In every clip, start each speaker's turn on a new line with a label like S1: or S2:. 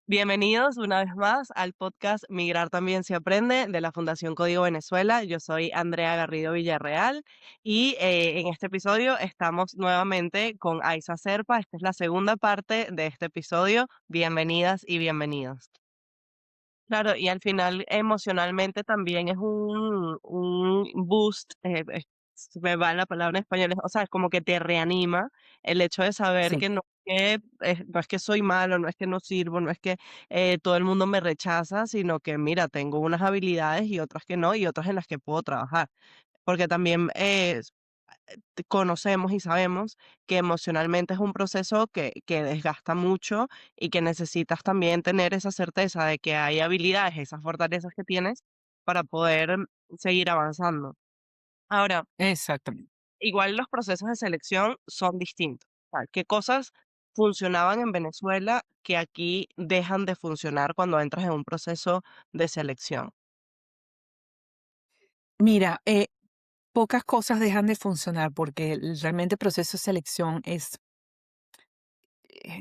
S1: Bienvenidos una vez más al podcast Migrar también se aprende de la Fundación Código Venezuela. Yo soy Andrea Garrido Villarreal y en este episodio estamos nuevamente con Aiza Serpa. Esta es la segunda parte de este episodio. Bienvenidas y bienvenidos. Claro, y al final emocionalmente también es un boost, se me va la palabra en español, o sea, es como que te reanima el hecho de saber
S2: Sí,
S1: que no es que soy malo, no es que no sirvo, no es que todo el mundo me rechaza, sino que mira, tengo unas habilidades y otras que no, y otras en las que puedo trabajar. Porque también conocemos y sabemos que emocionalmente es un proceso que desgasta mucho y que necesitas también tener esa certeza de que hay habilidades, esas fortalezas que tienes para poder seguir avanzando. Ahora,
S2: exactamente.
S1: igual los procesos de selección son distintos. O sea, ¿qué cosas funcionaban en Venezuela que aquí dejan de funcionar cuando entras en un proceso de selección?
S2: Mira, pocas cosas dejan de funcionar porque realmente el proceso de selección es,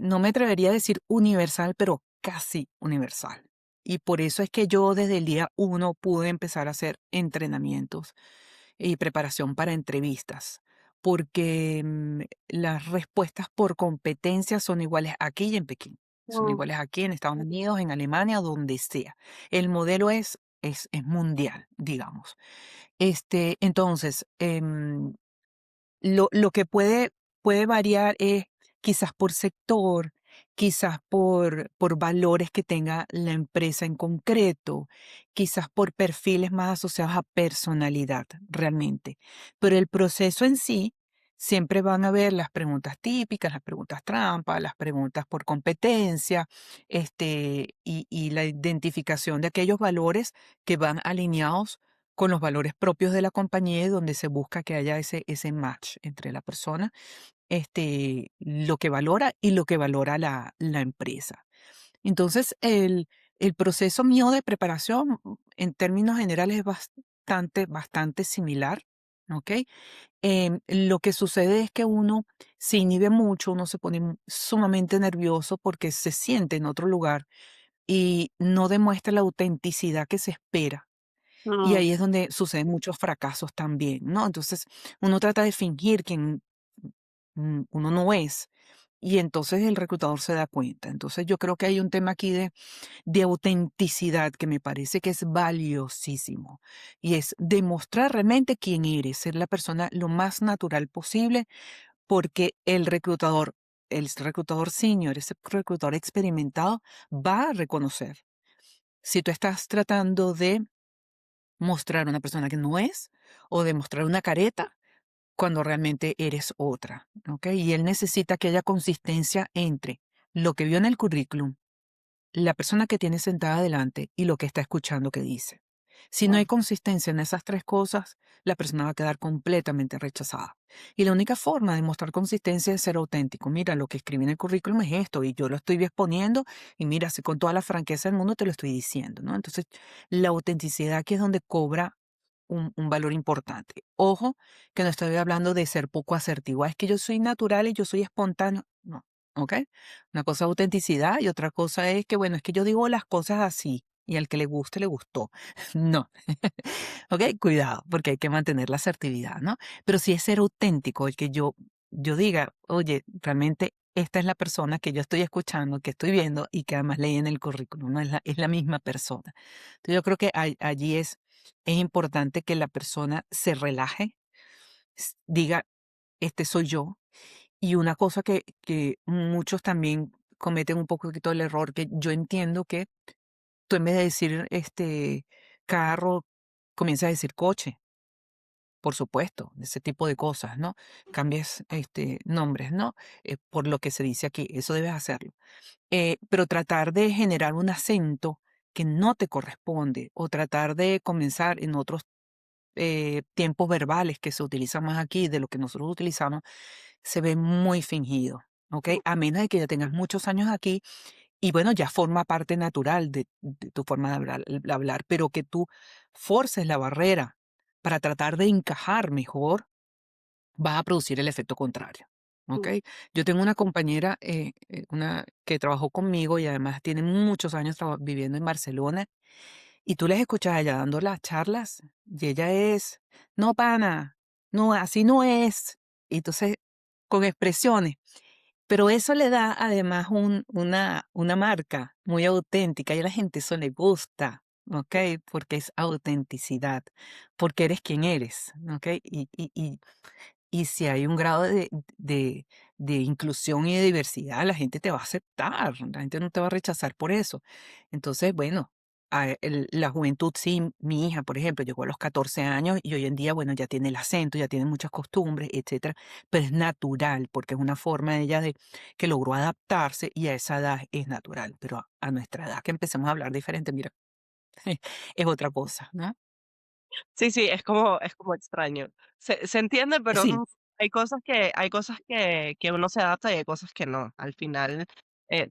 S2: no me atrevería a decir universal, pero casi universal. Y por eso es que yo desde el día uno pude empezar a hacer entrenamientos y preparación para entrevistas, porque las respuestas por competencia son iguales aquí y en Pekín, son
S1: Mm,
S2: iguales aquí en Estados Unidos, en Alemania, donde sea. El modelo es mundial, digamos. Entonces, lo que puede variar es quizás por sector, quizás por valores que tenga la empresa en concreto, quizás por perfiles más asociados a personalidad, realmente. Pero el proceso en sí, siempre van a haber las preguntas típicas, las preguntas trampa, las preguntas por competencia, y la identificación de aquellos valores que van alineados con los valores propios de la compañía y donde se busca que haya ese match entre la persona, lo que valora y lo que valora la empresa. Entonces, el proceso mío de preparación, en términos generales, es bastante similar, ¿ok? Lo que sucede es que uno se inhibe mucho, uno se pone sumamente nervioso porque se siente en otro lugar y no demuestra la autenticidad que se espera, y
S1: mm,
S2: ahí es donde suceden muchos fracasos también, ¿no? Entonces, uno trata de fingir quien uno no es, y entonces el reclutador se da cuenta. Entonces, yo creo que hay un tema aquí de autenticidad que me parece que es valiosísimo, y es demostrar realmente quién eres, ser la persona lo más natural posible, porque el reclutador senior, ese reclutador experimentado, va a reconocer si tú estás tratando de mostrar una persona que no es, o demostrar una careta cuando realmente eres otra, ¿ok? Y él necesita que haya consistencia entre lo que vio en el currículum, la persona que tiene sentada adelante y lo que está escuchando que dice. Si no hay
S1: mm,
S2: consistencia en esas tres cosas, la persona va a quedar completamente rechazada. Y la única forma de mostrar consistencia es ser auténtico. Mira, lo que escribí en el currículum es esto y yo lo estoy exponiendo y mira, si con toda la franqueza del mundo te lo estoy diciendo, ¿no? Entonces, la autenticidad aquí es donde cobra un valor importante. Ojo, que no estoy hablando de ser poco asertivo. "Ah, es que yo soy natural y yo soy espontáneo". No, ¿ok? Una cosa es autenticidad y otra cosa es que, bueno, es que yo digo las cosas así y al que le guste, le gustó. No. ¿Ok? Cuidado, porque hay que mantener la asertividad, ¿no? Pero sí es ser auténtico, el que yo diga, oye, realmente esta es la persona que yo estoy escuchando, que estoy viendo y que además leí en el currículum, ¿no? Es la misma persona. Entonces yo creo que allí es importante que la persona se relaje, diga, este soy yo. Y una cosa que muchos también cometen un poquito el error, que yo entiendo que tú en vez de decir carro, comienzas a decir coche, por supuesto, ese tipo de cosas, ¿no? Cambies nombres, ¿no? Por lo que se dice aquí, eso debes hacerlo. Pero tratar de generar un acento que no te corresponde o tratar de comenzar en otros tiempos verbales que se utilizan más aquí de lo que nosotros utilizamos, se ve muy fingido, ¿ok?
S1: mm.
S2: A menos de que ya tengas muchos años aquí y bueno, ya forma parte natural de tu forma de hablar, pero que tú forces la barrera para tratar de encajar mejor, va a producir el efecto contrario. ¿ok? Yo tengo una compañera, una que trabajó conmigo y además tiene muchos años viviendo en Barcelona, y tú les escuchas a ella dando las charlas y ella es, no, pana, no, así no es. Y entonces, con expresiones. Pero eso le da además una marca muy auténtica y a la gente eso le gusta, ¿ok? Porque es autenticidad, porque eres quien eres, ¿ok? Y si hay un grado de inclusión y de diversidad, la gente te va a aceptar, la gente no te va a rechazar por eso. Entonces, bueno, la juventud, sí, mi hija, por ejemplo, llegó a los 14 años y hoy en día, bueno, ya tiene el acento, ya tiene muchas costumbres, etcétera, pero es natural porque es una forma de ella de que logró adaptarse y a esa edad es natural, pero a nuestra edad que empecemos a hablar diferente, mira, es otra cosa, ¿no?
S1: Sí, sí, es como extraño. Se entiende, pero
S2: Sí,
S1: hay cosas que uno se adapta y hay cosas que no. Al final,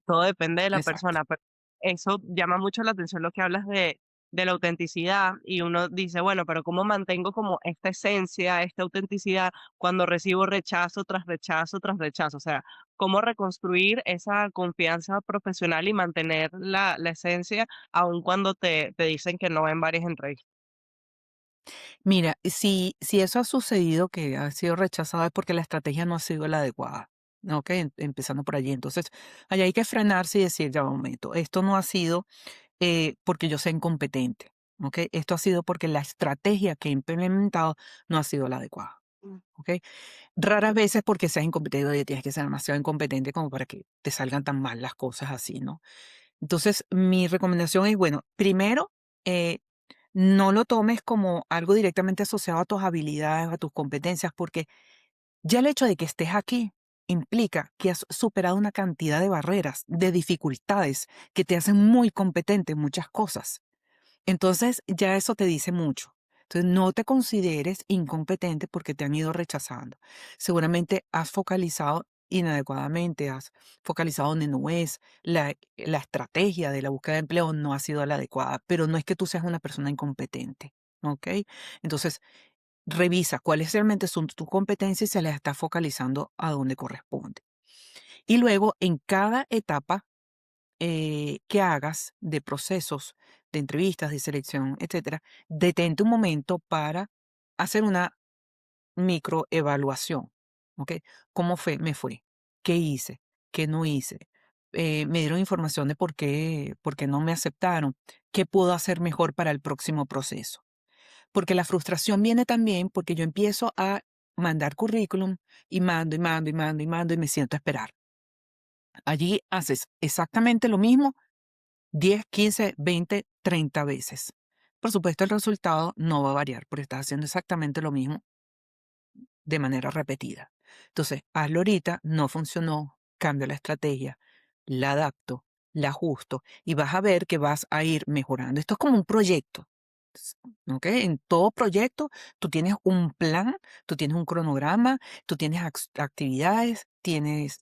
S1: todo depende de la
S2: exacto.
S1: persona, pero eso llama mucho la atención lo que hablas de la autenticidad y uno dice, bueno, pero ¿cómo mantengo como esta esencia, esta autenticidad cuando recibo rechazo tras rechazo tras rechazo? O sea, ¿cómo reconstruir esa confianza profesional y mantener la esencia aun cuando te dicen que no en varias entrevistas?
S2: Mira, si eso ha sucedido, que ha sido rechazado, es porque la estrategia no ha sido la adecuada, ¿ok? Empezando por allí. Entonces, allá hay que frenarse y decir, ya, un momento, esto no ha sido porque yo sea incompetente, ¿ok? Esto ha sido porque la estrategia que he implementado no ha sido la adecuada, ¿ok? Raras veces porque seas incompetente, oye, tienes que ser demasiado incompetente como para que te salgan tan mal las cosas así, ¿no? Entonces, mi recomendación es, bueno, primero, eh, no lo tomes como algo directamente asociado a tus habilidades, a tus competencias, porque ya el hecho de que estés aquí implica que has superado una cantidad de barreras, de dificultades que te hacen muy competente en muchas cosas. Entonces, ya eso te dice mucho. Entonces, no te consideres incompetente porque te han ido rechazando. Seguramente has focalizado inadecuadamente, has focalizado donde no es, la estrategia de la búsqueda de empleo no ha sido la adecuada, pero no es que tú seas una persona incompetente, ¿ok? Entonces, revisa cuáles realmente son tus competencias y se las estás focalizando a donde corresponde. Y luego, en cada etapa que hagas de procesos de entrevistas, de selección, etcétera, detente un momento para hacer una microevaluación, ¿ok? ¿Cómo fue? Me fue. ¿Qué hice? ¿Qué no hice? Me dieron información de por qué no me aceptaron. ¿Qué puedo hacer mejor para el próximo proceso? Porque la frustración viene también porque yo empiezo a mandar currículum y mando y mando y mando y mando y me siento a esperar. Allí haces exactamente lo mismo 10, 15, 20, 30 veces. Por supuesto, el resultado no va a variar porque estás haciendo exactamente lo mismo de manera repetida. Entonces, hazlo ahorita, no funcionó, cambio la estrategia, la adapto, la ajusto y vas a ver que vas a ir mejorando. Esto es como un proyecto. s- ¿Ok? En todo proyecto tú tienes un plan, tú tienes un cronograma, tú tienes actividades, tienes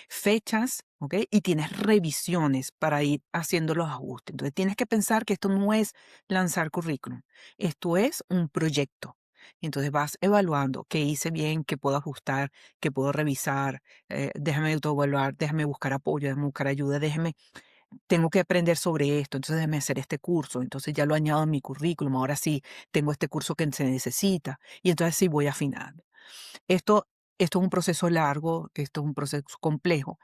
S2: fechas, ¿ok? Y tienes revisiones para ir haciendo los ajustes. Entonces tienes que pensar que esto no es lanzar currículum, esto es un proyecto. Y entonces vas evaluando qué hice bien, qué puedo ajustar, qué puedo revisar, déjame autoevaluar, déjame buscar apoyo, déjame buscar ayuda, tengo que aprender sobre esto, entonces déjame hacer este curso, entonces ya lo añado a mi currículum, ahora sí tengo este curso que se necesita y entonces sí voy afinando. Esto, esto es un proceso largo, esto es un proceso complejo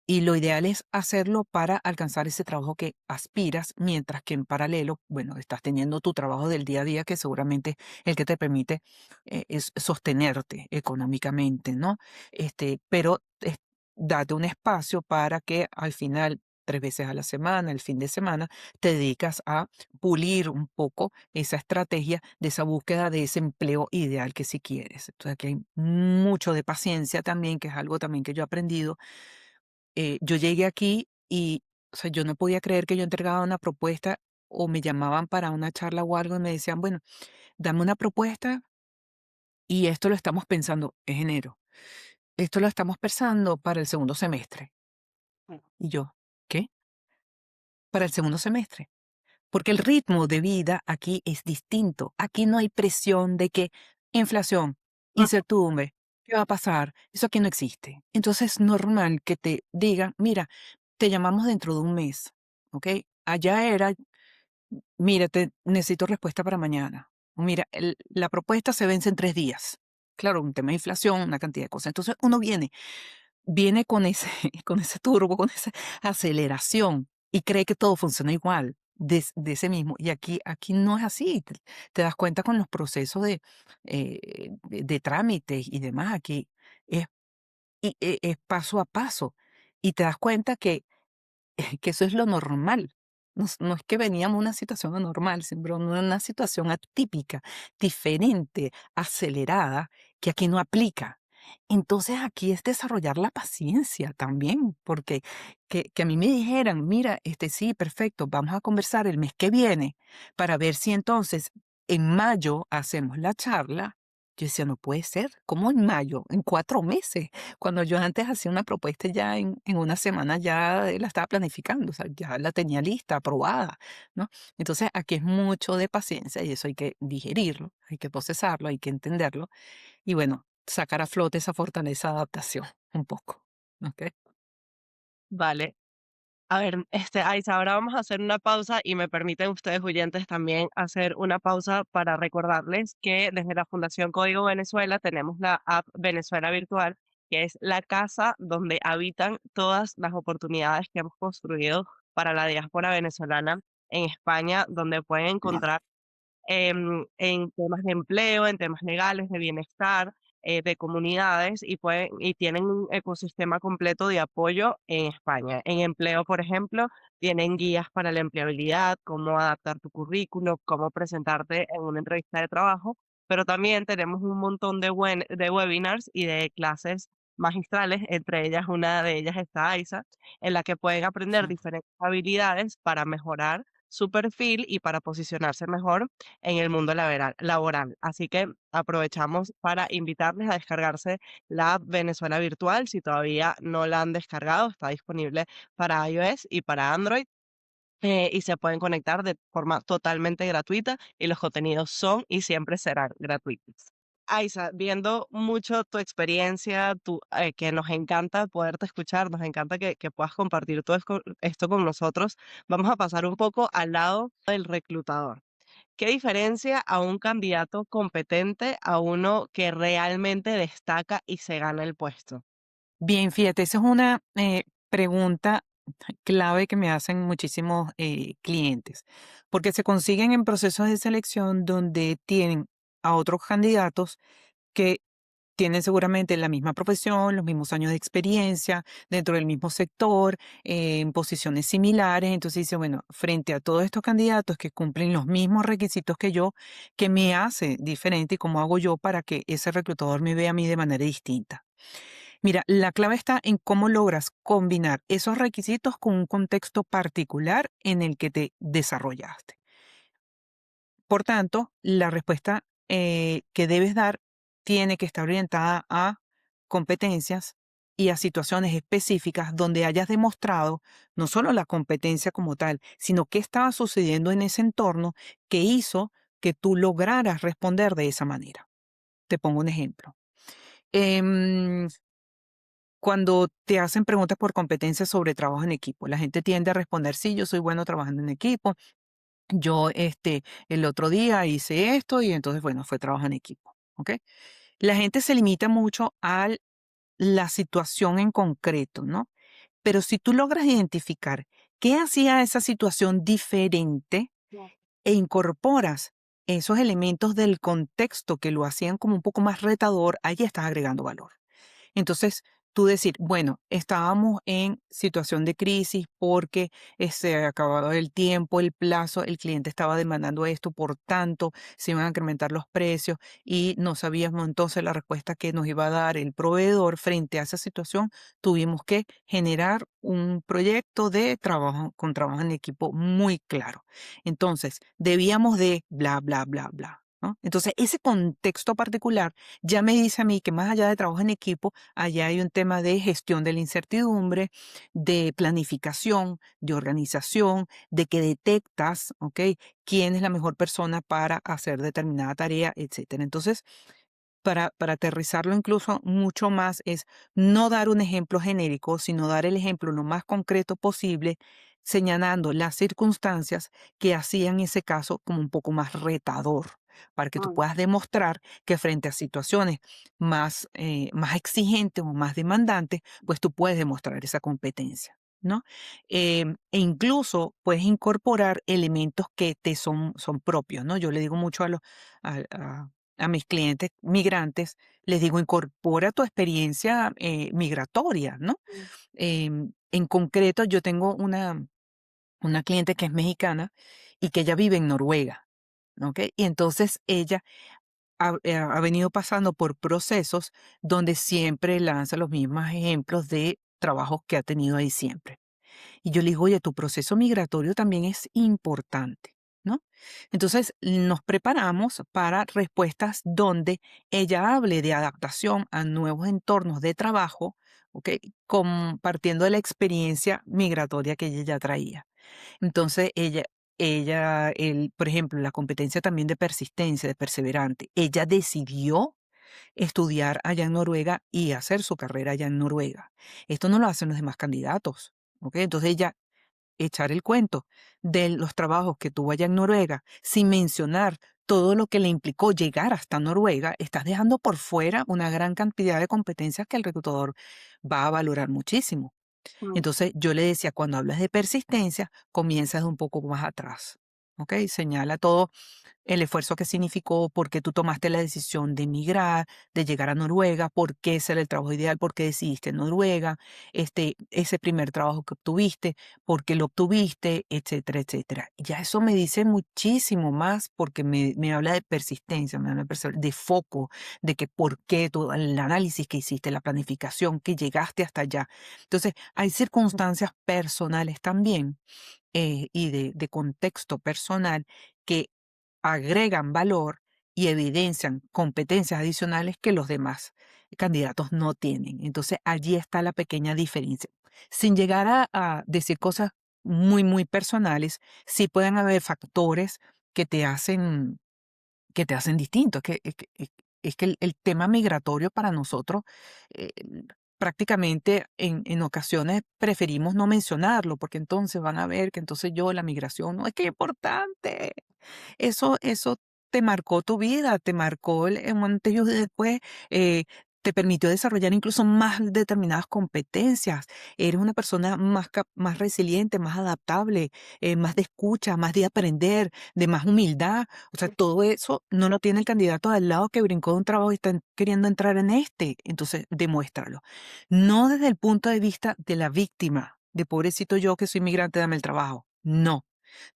S2: y lo ideal es hacerlo para alcanzar ese trabajo que aspiras, mientras que en paralelo, bueno, estás teniendo tu trabajo del día a día, que seguramente el que te permite es sostenerte económicamente, ¿no? Pero date un espacio para que al final, 3 veces a la semana, el fin de semana, te dedicas a pulir un poco esa estrategia de esa búsqueda de ese empleo ideal que si quieres. Entonces aquí hay mucho de paciencia también, que es algo también que yo he aprendido. Yo llegué aquí y, o sea, yo no podía creer que yo entregaba una propuesta o me llamaban para una charla o algo y me decían, bueno, dame una propuesta y esto lo estamos pensando en enero. Esto lo estamos pensando para el segundo semestre. Y yo, ¿qué? Para el segundo semestre. Porque el ritmo de vida aquí es distinto. Aquí no hay presión de que inflación, incertidumbre. ¿Qué va a pasar? Eso aquí no existe. Entonces es normal que te digan, mira, te llamamos dentro de un mes, ¿ok? Allá era, mira, necesito respuesta para mañana. O mira, la propuesta se vence en 3 días. Claro, un tema de inflación, una cantidad de cosas. Entonces uno viene con ese, con ese turbo, con esa aceleración y cree que todo funciona igual de ese mismo. Y aquí no es así. Te das cuenta con los procesos de trámites y demás. Aquí es, es paso a paso. Y te das cuenta que eso es lo normal. No es que veníamos de una situación anormal, sino una situación atípica, diferente, acelerada, que aquí no aplica. Entonces aquí es desarrollar la paciencia también, porque que a mí me dijeran, mira, sí, perfecto, vamos a conversar el mes que viene para ver si entonces en mayo hacemos la charla. Yo decía, no puede ser, ¿cómo en mayo? En 4 meses. Cuando yo antes hacía una propuesta ya en una semana ya la estaba planificando, o sea, ya la tenía lista, aprobada, ¿no? Entonces aquí es mucho de paciencia y eso hay que digerirlo, hay que procesarlo, hay que entenderlo y bueno, sacar a flote esa fortaleza de adaptación un poco, ¿ok?
S1: Vale. A ver, Aisa, ahora vamos a hacer una pausa y me permiten ustedes, oyentes, también hacer una pausa para recordarles que desde la Fundación Código Venezuela tenemos la app Venezuela Virtual, que es la casa donde habitan todas las oportunidades que hemos construido para la diáspora venezolana en España, donde pueden encontrar en temas de empleo, en temas legales, de bienestar, de comunidades y tienen un ecosistema completo de apoyo en España. En empleo, por ejemplo, tienen guías para la empleabilidad, cómo adaptar tu currículo, cómo presentarte en una entrevista de trabajo, pero también tenemos un montón de webinars y de clases magistrales, entre ellas una de ellas está AISA, en la que pueden aprender
S2: Ujú.
S1: diferentes habilidades para mejorar su perfil y para posicionarse mejor en el mundo laboral. Así que aprovechamos para invitarles a descargarse la app Venezuela Virtual. Si todavía no la han descargado, está disponible para iOS y para Android. Y se pueden conectar de forma totalmente gratuita y los contenidos son y siempre serán gratuitos. Aisa, viendo mucho tu experiencia, que nos encanta poderte escuchar, nos encanta que puedas compartir todo esto con nosotros, vamos a pasar un poco al lado del reclutador. ¿Qué diferencia a un candidato competente a uno que realmente destaca y se gana el puesto?
S2: Bien, fíjate, esa es una pregunta clave que me hacen muchísimos clientes, porque se consiguen en procesos de selección donde tienen a otros candidatos que tienen seguramente la misma profesión, los mismos años de experiencia, dentro del mismo sector, en posiciones similares. Entonces dice, bueno, frente a todos estos candidatos que cumplen los mismos requisitos que yo, ¿qué me hace diferente y cómo hago yo para que ese reclutador me vea a mí de manera distinta? Mira, la clave está en cómo logras combinar esos requisitos con un contexto particular en el que te desarrollaste. Por tanto, la respuesta que debes dar tiene que estar orientada a competencias y a situaciones específicas donde hayas demostrado no solo la competencia como tal, sino qué estaba sucediendo en ese entorno que hizo que tú lograras responder de esa manera. Te pongo un ejemplo. Em, Cuando te hacen preguntas por competencias sobre trabajo en equipo, la gente tiende a responder, sí, yo soy bueno trabajando en equipo, yo, el otro día hice esto y entonces, bueno, fue trabajo en equipo, ¿ok? La gente se limita mucho a la situación en concreto, ¿no? Pero si tú logras identificar qué hacía esa situación diferente
S1: Claro.
S2: e incorporas esos elementos del contexto que lo hacían como un poco más retador, ahí estás agregando valor. Entonces, tú decir, bueno, estábamos en situación de crisis porque se ha acabado el tiempo, el plazo, el cliente estaba demandando esto, por tanto, se iban a incrementar los precios y no sabíamos entonces la respuesta que nos iba a dar el proveedor frente a esa situación. Tuvimos que generar un proyecto de trabajo con trabajo en equipo muy claro. Entonces, debíamos de bla, bla, bla, bla, ¿no? Entonces, ese contexto particular ya me dice a mí que más allá de trabajo en equipo, allá hay un tema de gestión de la incertidumbre, de planificación, de organización, de que detectas, ¿ok? Quién es la mejor persona para hacer determinada tarea, etcétera. Entonces, para aterrizarlo incluso mucho más, es no dar un ejemplo genérico, sino dar el ejemplo lo más concreto posible, señalando las circunstancias que hacían ese caso como un poco más retador, para que tú
S1: Mm,
S2: puedas demostrar que frente a situaciones más exigentes o más demandantes, pues tú puedes demostrar esa competencia, ¿no? E incluso puedes incorporar elementos que son propios, ¿no? Yo le digo mucho a mis clientes migrantes, les digo, incorpora tu experiencia migratoria, ¿no?
S1: mm,
S2: En concreto, yo tengo una cliente que es mexicana y que ella vive en Noruega, ¿ok? Y entonces ella ha venido pasando por procesos donde siempre lanza los mismos ejemplos de trabajos que ha tenido ahí siempre. Y yo le digo, oye, tu proceso migratorio también es importante, ¿no? Entonces nos preparamos para respuestas donde ella hable de adaptación a nuevos entornos de trabajo, ¿ok? Compartiendo de la experiencia migratoria que ella ya traía. Entonces por ejemplo, la competencia también de persistencia, de perseverante, ella decidió estudiar allá en Noruega y hacer su carrera allá en Noruega. Esto no lo hacen los demás candidatos, ¿ok? Entonces ella echar el cuento de los trabajos que tuvo allá en Noruega, sin mencionar todo lo que le implicó llegar hasta Noruega, estás dejando por fuera una gran cantidad de competencias que el reclutador va a valorar muchísimo.
S1: mm.
S2: Entonces yo le decía, cuando hablas de persistencia, comienzas de un poco más atrás. ¿Ok? Señala todo el esfuerzo que significó, por qué tú tomaste la decisión de emigrar, de llegar a Noruega, por qué ese era el trabajo ideal, por qué decidiste Noruega, ese primer trabajo que obtuviste, por qué lo obtuviste, etcétera, etcétera. Y ya eso me dice muchísimo más porque me habla de persistencia, me habla de foco, de que por qué todo el análisis que hiciste, la planificación, que llegaste hasta allá. Entonces, hay circunstancias personales también y de contexto personal que agregan valor y evidencian competencias adicionales que los demás candidatos no tienen. Entonces, allí está la pequeña diferencia. Sin llegar a decir cosas muy personales, sí pueden haber factores que te hacen distinto. Es que el tema migratorio para nosotros, eh, prácticamente en ocasiones preferimos no mencionarlo, porque entonces van a ver que entonces la migración, no es que es importante. Eso te marcó tu vida, te marcó un antes y un después, te permitió desarrollar incluso más determinadas competencias. Eres una persona más resiliente, más adaptable, más de escucha, más de aprender, de más humildad. O sea, todo eso no lo tiene el candidato al lado que brincó de un trabajo y está queriendo entrar en este. Entonces, demuéstralo. No desde el punto de vista de la víctima, de pobrecito yo que soy migrante, dame el trabajo. No,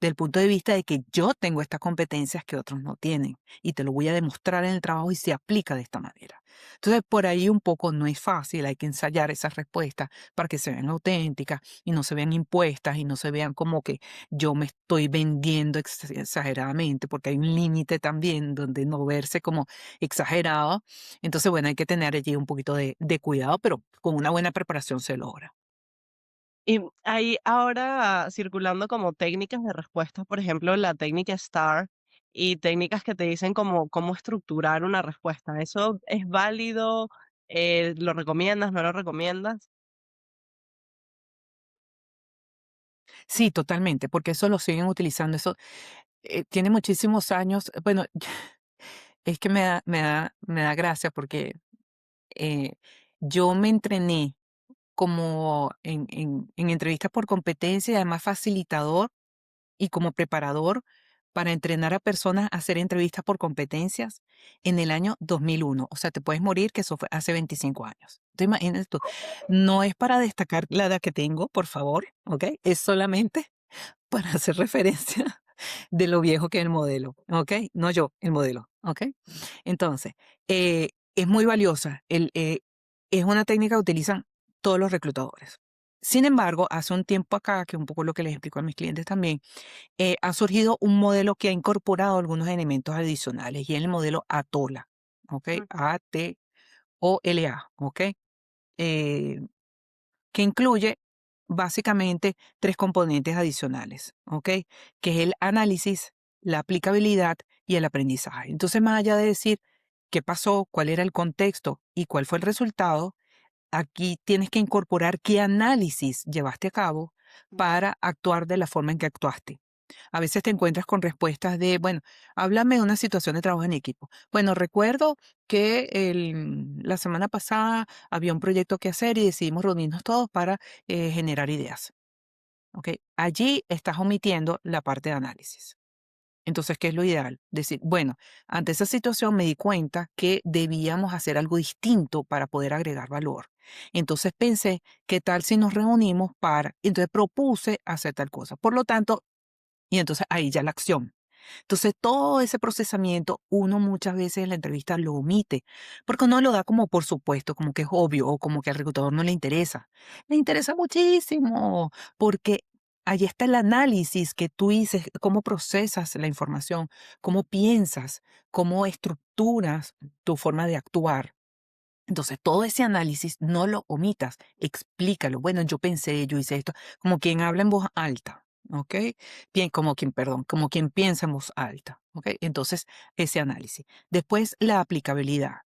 S2: del punto de vista de que yo tengo estas competencias que otros no tienen y te lo voy a demostrar en el trabajo y se aplica de esta manera. Entonces, por ahí un poco no es fácil, hay que ensayar esas respuestas para que se vean auténticas y no se vean impuestas y no se vean como que yo me estoy vendiendo exageradamente, porque hay un límite también donde no verse como exagerado. Entonces, bueno, hay que tener allí un poquito de cuidado, pero con una buena preparación se logra.
S1: Y hay ahora circulando como técnicas de respuesta, por ejemplo, la técnica STAR y técnicas que te dicen cómo estructurar una respuesta. ¿Eso es válido? ¿Lo recomiendas? ¿No lo recomiendas?
S2: Sí, totalmente, porque eso lo siguen utilizando. Eso tiene muchísimos años. Bueno, es que me da gracia porque eh, yo me entrené como en entrevistas por competencia y además facilitador y como preparador para entrenar a personas a hacer entrevistas por competencias en el año 2001. O sea, te puedes morir que eso fue hace 25 años. Entonces, imagínate tú. No es para destacar la edad que tengo, por favor, ¿ok? Es solamente para hacer referencia de lo viejo que es el modelo, ¿ok? No yo, el modelo, ¿ok? Entonces, es muy valiosa. Es una técnica que utilizan todos los reclutadores. Sin embargo, hace un tiempo acá, que un poco lo que les explico a mis clientes también, ha surgido un modelo que ha incorporado algunos elementos adicionales y es el modelo ATOLA, ¿ok?
S1: Mm,
S2: ATOLA, ¿ok? Eh, que incluye básicamente tres componentes adicionales, ¿ok? Que es el análisis, la aplicabilidad y el aprendizaje. Entonces, más allá de decir qué pasó, cuál era el contexto y cuál fue el resultado, aquí tienes que incorporar qué análisis llevaste a cabo
S1: Ujú.
S2: para actuar de la forma en que actuaste. A veces te encuentras con respuestas de, bueno, háblame de una situación de trabajo en equipo. Bueno, recuerdo que la semana pasada había un proyecto que hacer y decidimos reunirnos todos para generar ideas. ¿Ok? Allí estás omitiendo la parte de análisis. Entonces, ¿qué es lo ideal? Decir, bueno, ante esa situación me di cuenta que debíamos hacer algo distinto para poder agregar valor. Entonces pensé, ¿qué tal si nos reunimos para? Entonces propuse hacer tal cosa. Por lo tanto, y entonces ahí ya la acción. Entonces, todo ese procesamiento, uno muchas veces en la entrevista lo omite, porque uno lo da como por supuesto, como que es obvio o como que al reclutador no le interesa. Le interesa muchísimo, porque ahí está el análisis que tú dices, cómo procesas la información, cómo piensas, cómo estructuras tu forma de actuar. Entonces, todo ese análisis no lo omitas, explícalo. Bueno, yo pensé, yo hice esto, como quien habla en voz alta, ¿ok? Bien, como quien, perdón, como quien piensa en voz alta, ¿ok? Entonces, ese análisis. Después, la aplicabilidad.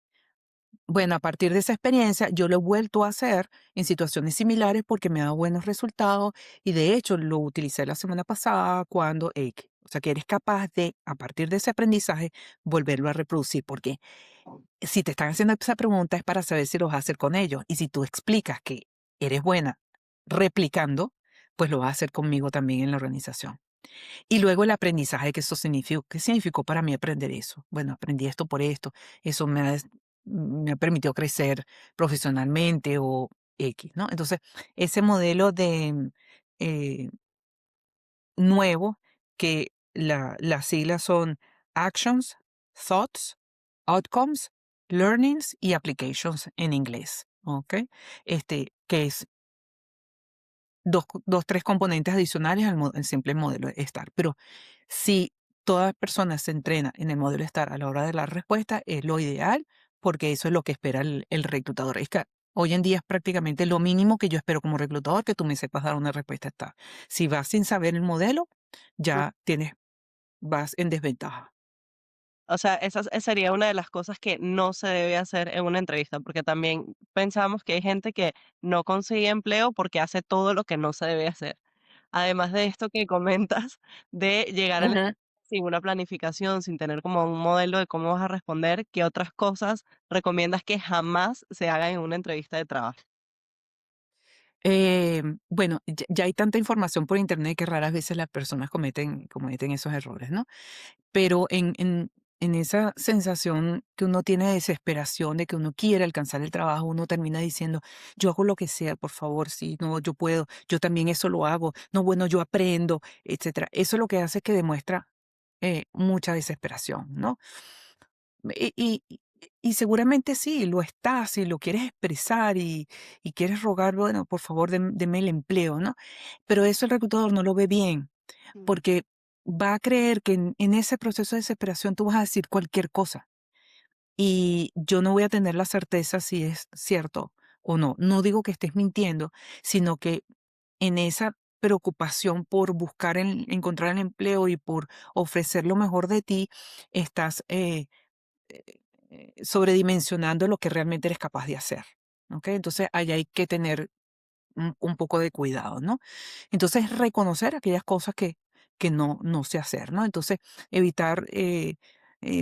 S2: Bueno, a partir de esa experiencia, yo lo he vuelto a hacer en situaciones similares porque me ha dado buenos resultados y de hecho lo utilicé la semana pasada cuando X. O sea, que eres capaz de, a partir de ese aprendizaje, volverlo a reproducir porque si te están haciendo esa pregunta es para saber si lo vas a hacer con ellos. Y si tú explicas que eres buena replicando, pues lo vas a hacer conmigo también en la organización. Y luego el aprendizaje que eso significó. ¿Qué significó para mí aprender eso? Bueno, aprendí esto por esto. Eso me ha permitido crecer profesionalmente o X, ¿no? Entonces, ese modelo de eh, nuevo, que las siglas son Actions, Thoughts, Outcomes, Learnings y Applications en inglés, ¿ok? Que es tres componentes adicionales al simple modelo de estar. Pero si toda persona se entrena en el modelo de estar a la hora de la respuesta, es lo ideal, porque eso es lo que espera el reclutador. Es que hoy en día es prácticamente lo mínimo que yo espero como reclutador, que tú me sepas dar una respuesta estar. Si vas sin saber el modelo, ya vas en desventaja.
S1: O sea, sería una de las cosas que no se debe hacer en una entrevista, porque también pensamos que hay gente que no consigue empleo porque hace todo lo que no se debe hacer. Además de esto que comentas de llegar a la
S2: Ujú.
S1: sin una planificación, sin tener como un modelo de cómo vas a responder, ¿qué otras cosas recomiendas que jamás se hagan en una entrevista de trabajo?
S2: Bueno, ya hay tanta información por internet que raras veces las personas cometen esos errores, ¿no? Pero en esa sensación que uno tiene de desesperación, de que uno quiere alcanzar el trabajo, uno termina diciendo, yo hago lo que sea, por favor, sí, no, yo puedo, yo también eso lo hago, no, bueno, yo aprendo, etcétera. Eso lo que hace es que demuestra mucha desesperación, ¿no? Y, y- y- y seguramente sí, lo estás y lo quieres expresar y quieres rogar, bueno, por favor, deme el empleo, ¿no? Pero eso el reclutador no lo ve bien
S1: Mm.
S2: porque va a creer que en ese proceso de desesperación tú vas a decir cualquier cosa y yo no voy a tener la certeza si es cierto o no. No digo que estés mintiendo, sino que en esa preocupación por buscar encontrar el empleo y por ofrecer lo mejor de ti, estás eh, sobredimensionando lo que realmente eres capaz de hacer. ¿Ok? Entonces, ahí hay que tener un poco de cuidado, ¿no? Entonces, reconocer aquellas cosas que no sé hacer, ¿no? Entonces, evitar,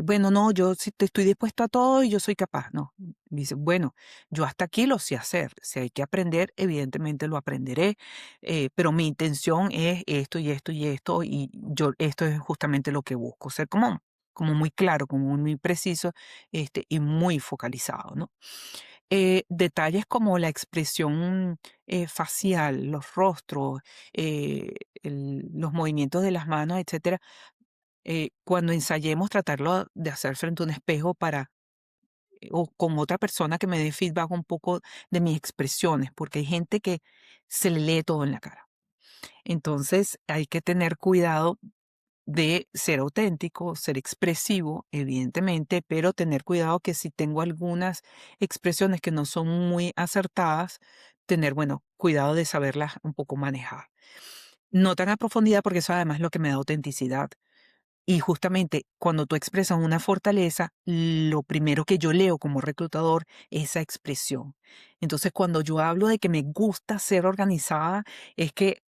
S2: bueno, no, yo sí te estoy dispuesto a todo y yo soy capaz, no. Dice, bueno, yo hasta aquí lo sé hacer. Si hay que aprender, evidentemente lo aprenderé, pero mi intención es esto y esto y esto, y yo, esto es justamente lo que busco, ser como muy claro, como muy preciso, y muy focalizado, ¿no? Detalles como la expresión facial, los rostros, los movimientos de las manos, etcétera. Cuando ensayemos, tratarlo de hacer frente a un espejo o con otra persona que me dé feedback un poco de mis expresiones, porque hay gente que se le lee todo en la cara. Entonces, hay que tener cuidado de ser auténtico, ser expresivo, evidentemente, pero tener cuidado que si tengo algunas expresiones que no son muy acertadas, tener, bueno, cuidado de saberlas un poco manejar. No tan a profundidad porque eso además es lo que me da autenticidad, Y justamente cuando tú expresas una fortaleza, lo primero que yo leo como reclutador es esa expresión. Entonces, cuando yo hablo de que me gusta ser organizada, es que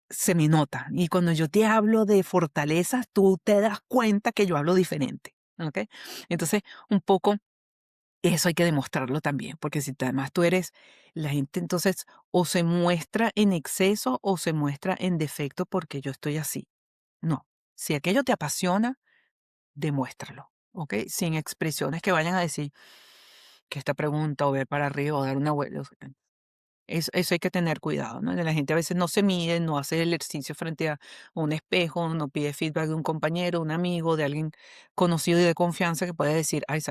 S2: se me nota. Y cuando yo te hablo de fortalezas, tú te das cuenta que yo hablo diferente. ¿Ok? Entonces, un poco eso hay que demostrarlo también, porque si además tú eres, la gente entonces o se muestra en exceso o se muestra en defecto porque yo estoy así. No, si aquello te apasiona, demuéstralo, ¿ok? Sin expresiones que vayan a decir que esta pregunta o ver para arriba o dar una vuelta. O sea, eso hay que tener cuidado, ¿no? La gente a veces no se mide, no hace el ejercicio frente a un espejo, no pide feedback de un compañero, un amigo, de alguien conocido y de confianza que puede decir, ay,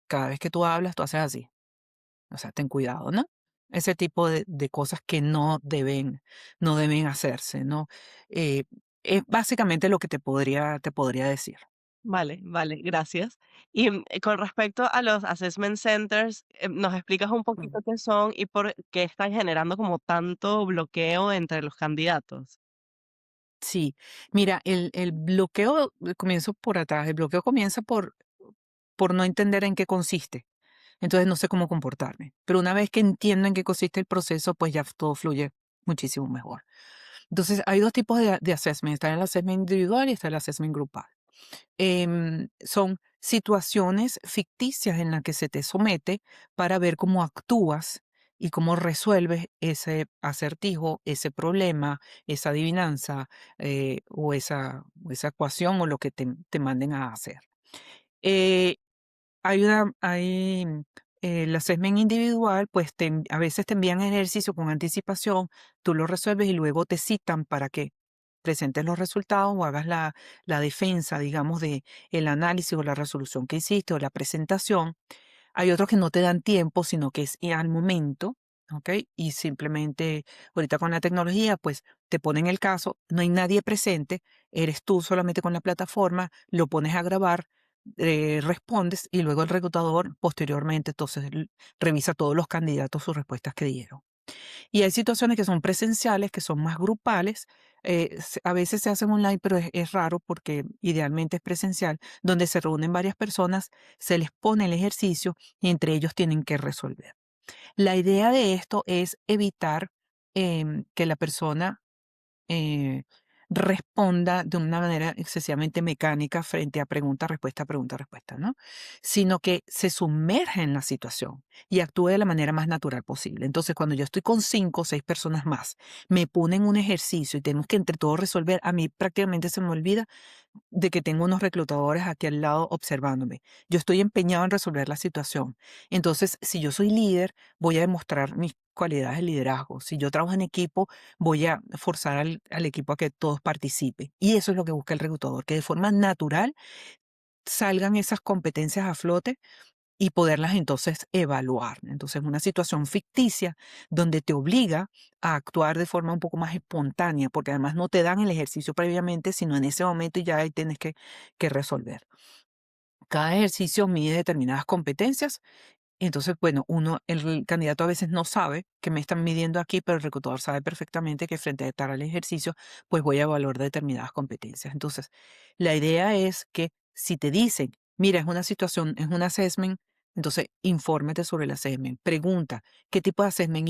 S2: cada vez que tú hablas, tú haces así. O sea, ten cuidado, ¿no? Ese tipo de cosas que no deben hacerse, ¿no? Eh, es básicamente lo que te podría decir.
S1: Vale, vale, gracias. Y con respecto a los assessment centers, ¿nos explicas un poquito qué son y por qué están generando como tanto bloqueo entre los candidatos?
S2: Sí, mira, el bloqueo, comienzo por atrás, el bloqueo comienza por no entender en qué consiste. Entonces no sé cómo comportarme. Pero una vez que entiendo en qué consiste el proceso, pues ya todo fluye muchísimo mejor. Entonces hay dos tipos de assessment. Está el assessment individual y está el assessment grupal. Son situaciones ficticias en las que se te somete para ver cómo actúas y cómo resuelves ese acertijo, ese problema, esa adivinanza o esa ecuación o lo que te manden a hacer. Eh, el assessment individual, pues a veces te envían ejercicio con anticipación, tú lo resuelves y luego te citan para que presentes los resultados o hagas la defensa, digamos, de el análisis o la resolución que hiciste o la presentación. Hay otros que no te dan tiempo, sino que es al momento, ¿ok? Y simplemente ahorita con la tecnología, pues te ponen el caso, no hay nadie presente, eres tú solamente con la plataforma, lo pones a grabar, respondes y luego el reclutador posteriormente entonces revisa todos los candidatos sus respuestas que dieron. Y hay situaciones que son presenciales, que son más grupales. A veces se hacen online, pero es raro porque idealmente es presencial, donde se reúnen varias personas, se les pone el ejercicio y entre ellos tienen que resolver. La idea de esto es evitar que la persona eh, responda de una manera excesivamente mecánica frente a pregunta, respuesta, ¿no? Sino que se sumerja en la situación y actúe de la manera más natural posible. Entonces, cuando yo estoy con 5 o 6 personas más, me ponen un ejercicio y tenemos que entre todos resolver, a mí prácticamente se me olvida de que tengo unos reclutadores aquí al lado observándome. Yo estoy empeñado en resolver la situación. Entonces, si yo soy líder, voy a demostrar mis cualidades de liderazgo. Si yo trabajo en equipo, voy a forzar al equipo a que todos participen. Y eso es lo que busca el reclutador, que de forma natural salgan esas competencias a flote y poderlas entonces evaluar. Entonces, una situación ficticia donde te obliga a actuar de forma un poco más espontánea, porque además no te dan el ejercicio previamente, sino en ese momento y ya ahí tienes que resolver. Cada ejercicio mide determinadas competencias. Entonces, bueno, el candidato a veces no sabe que me están midiendo aquí, pero el reclutador sabe perfectamente que frente a tal ejercicio, pues voy a evaluar determinadas competencias. Entonces, la idea es que si te dicen, mira, es una situación, es un assessment, entonces infórmate sobre el assessment. Pregunta, ¿qué tipo de assessment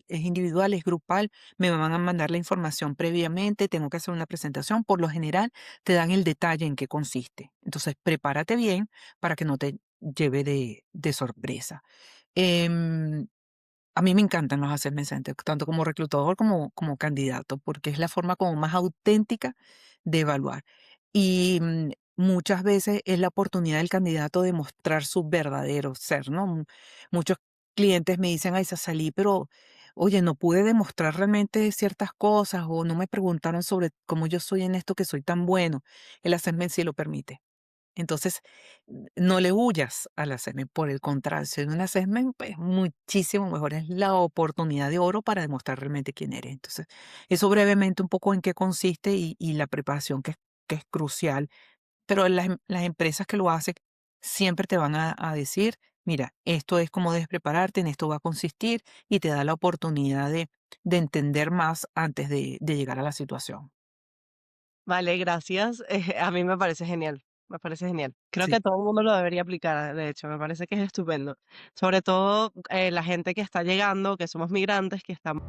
S2: es individual, es grupal? ¿Me van a mandar la información previamente? ¿Tengo que hacer una presentación? Por lo general, te dan el detalle en qué consiste. Entonces, prepárate bien para que no te lleve de sorpresa. Em, a mí me encantan los assessment centers, tanto como reclutador como candidato, porque es la forma como más auténtica de evaluar. Y muchas veces es la oportunidad del candidato de mostrar su verdadero ser, ¿no? Muchos clientes me dicen, ay, salí, pero oye, no pude demostrar realmente ciertas cosas o no me preguntaron sobre cómo yo soy en esto que soy tan bueno. El assessment sí lo permite. Entonces, no le huyas al assessment, por el contrario, si es un assessment, pues muchísimo mejor, es la oportunidad de oro para demostrar realmente quién eres. Entonces, eso brevemente un poco en qué consiste y la preparación que es crucial, pero las empresas que lo hacen siempre te van a decir, mira, esto es cómo debes prepararte, en esto va a consistir y te da la oportunidad de entender más antes de llegar a la situación.
S1: Vale, gracias. A mí me parece genial, me parece genial. Creo
S2: Sí.
S1: que todo el mundo lo debería aplicar, de hecho, me parece que es estupendo. Sobre todo la gente que está llegando, que somos migrantes, que estamos